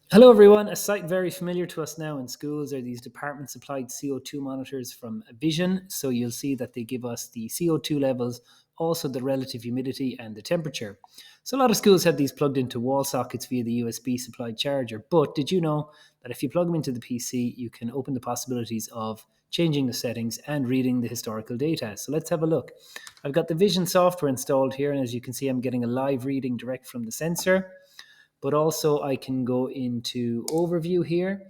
Hello, everyone. A sight very familiar to us now in schools are these department supplied CO2 monitors from Vision. So you'll see that they give us the CO2 levels, also the relative humidity and the temperature. So a lot of schools have these plugged into wall sockets via the USB supplied charger. But did you know that if you plug them into the PC, you can open the possibilities of changing the settings and reading the historical data? So let's have a look. I've got the Vision software installed here, and as you can see, I'm getting a live reading direct from the sensor, but also I can go into overview here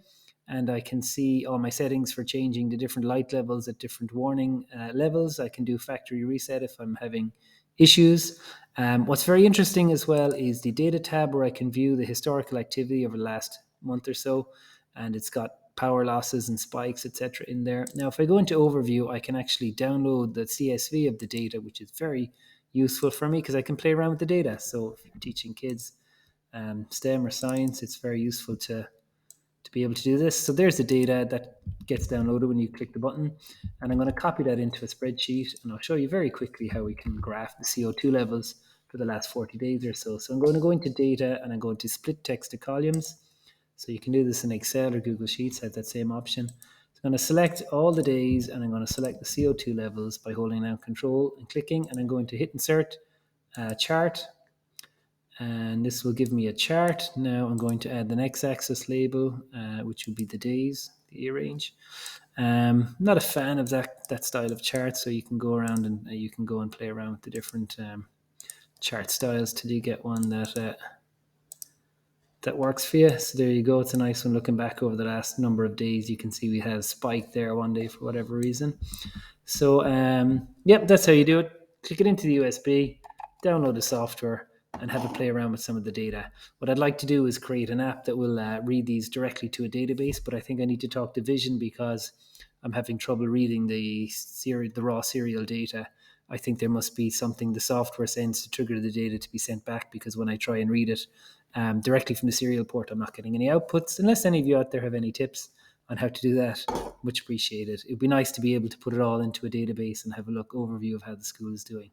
and I can see all my settings for changing the different light levels at different warning levels. I can do factory reset if I'm having issues. What's very interesting as well is the data tab where I can view the historical activity over the last month or so, and it's got power losses and spikes, etc. in there. Now, if I go into overview, I can actually download the CSV of the data, which is very useful for me because I can play around with the data. So if you're teaching kids STEM or science, it's very useful to be able to do this. So there's the data that gets downloaded when you click the button. And I'm going to copy that into a spreadsheet, and I'll show you very quickly how we can graph the CO2 levels for the last 40 days or so. So I'm going to go into data and I'm going to split text to columns. So you can do this in Excel or Google Sheets, has that same option. So I'm going to select all the days and I'm going to select the CO2 levels by holding down Control and clicking, and I'm going to hit Insert Chart, and this will give me a chart. Now I'm going to add the x-axis label, which will be the days, the year range. Not a fan of that style of chart, so you can go around and you can go and play around with the different chart styles till you get one that works for you. So there you go. It's a nice one. Looking back over the last number of days, you can see we had a spike there one day for whatever reason. So, yep, that's how you do it. Click it into the USB, download the software, and have a play around with some of the data. What I'd like to do is create an app that will read these directly to a database, but I think I need to talk to Vision because I'm having trouble reading the raw serial data. I think there must be something the software sends to trigger the data to be sent back, because when I try and read it directly from the serial port, I'm not getting any outputs. Unless any of you out there have any tips on how to do that, much appreciated. It'd be nice to be able to put it all into a database and have a look overview of how the school is doing.